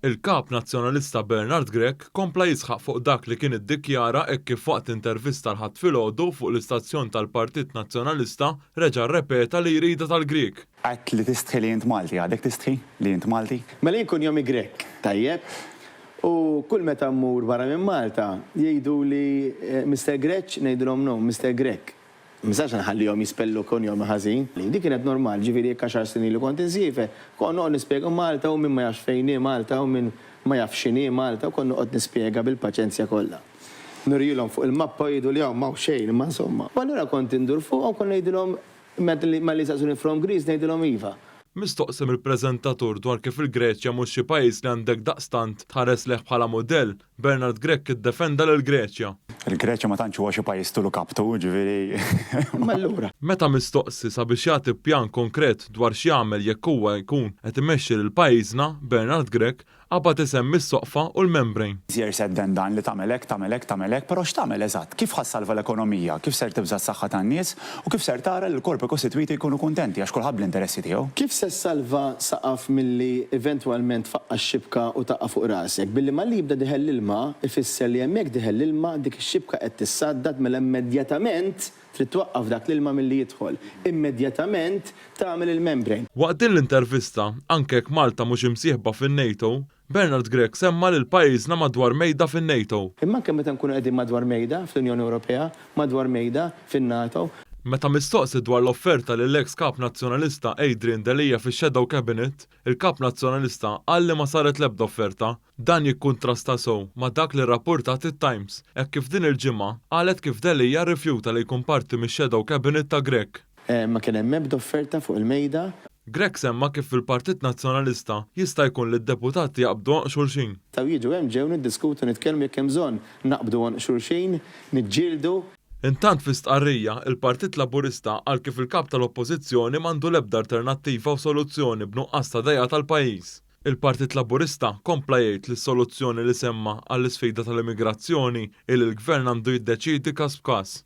Il-kap nazzjonalista Bernard Grech kompla jisħaq fuq dak li kien iddikjara hekk kif waqt intervista l-ħadd filgħodu fuq l-istazzjon tal-Partit Nazzjonalista reġa' rrepeta li jrida tal-Grieg. Għadt li tistħi li jint Malti, għadek tistħi li jint Malti? Mela jkun jomi Grek, tajjeb, u kull meta mmur barra minn Malta jgħidu li Mr. Grech ngħidulhom no, Mr. Grek. Misax nħallihom jispellu kon jom ħażin. Dik kienet normal, ġifieri jekk 10 snin li kont insife, kon noqgħod nispjega Malta u min ma jafx fejn Malta u min ma jafx x'inhi Malta u kon noqgħod nispjega bil-paċenzja kollha. Nurijilhom fuq il-mappa jgħidu li hawn m'hawn xejn, imma insomma. U allura kont indur fuq u kon ngħidilhom ma li saqsuni from Greece ngħidilhom iva. Mistoqsim il-preżentatur dwar kif il-Greċja mhux xi pajjiż li għandek daqstant tħares leħ bħala modell, Bernard Grech iddefenda lill-Greċja. Il-Greċja ma tantx huwa xi pajjiż tulu kaptu, ġifieri. Allura. Meta mistoqsi sabiex jagħti pjan konkret dwar x'jagħmel jekk huwa jkun qed imexxi lil pajjiżna, Bernard Grech qabad isemmi s-soqfa u l-membrane. Easier said than done li tagħmel hekk, però x'tagħmel eżatt? Kif ħassalva l-ekonomija? Kif ser tibża s-saħħa tan-nies u kif ser tara li l-korpi kostitwiti jkunu kuntenti għax kulħadd bl-interessi tiegħu? Kif se salva saqaf milli eventwalment faqqa x-xibka u taqqa fuq rasek? Billi ma li jibda diħel l-ilma, ifisser li hemmhekk diħel l-ilma dik ix-xibka qed tissaddad mela immedjatament trid twaqqaf dak l-ilma milli jidħol. Immedjatament tagħmel il-membrane. Waqt din l-intervista, anke jekk Malta mhux imsieħba fin-NATO, Bernard Grech semma lil pajjiżna madwar mejda fin-NATO. Imma kemm meta nkunu qegħdin madwar mejda fl-Unjoni Ewropea, madwar mejda fin-NATO. Meta mistoqsi dwar l-offerta lill-eks kap nazzjonalista Adrian Delija fix-Shadow Cabinet, il-kap nazzjonalista qal li ma saret l-ebda offerta, dan jikkuntrasta sew ma' dak li rrapportat it-Times, hekk kif din il-ġimgħa qalet kif Delija rrifjuta li jkun parti mix-Shadow Cabinet ta' Grech. Ma kien hemm ebda offerta fuq il-mejda. Grech semma kif fil-Partit Nazzjonalista jista' jkun li d-deputati jaqbdu xulxin. Taw jiġu hemm ġew niddiskutu nitkellmu jekk hemm bżonn naqbdu xulxin, niġġieldu. Intant fi stqarrija, il-Partit Laburista qal kif il-kap tal-Oppożizzjoni m'għandu l-ebda alternattiva u soluzzjoni b'nuqqas ta' dejja tal-pajjiż. Il-Partit Laburista kompla jgħid li s-soluzzjoni li semma għall-isfida tal-immigrazzjoni il l-Gvern għandu jiddeċiedi każ b'każ.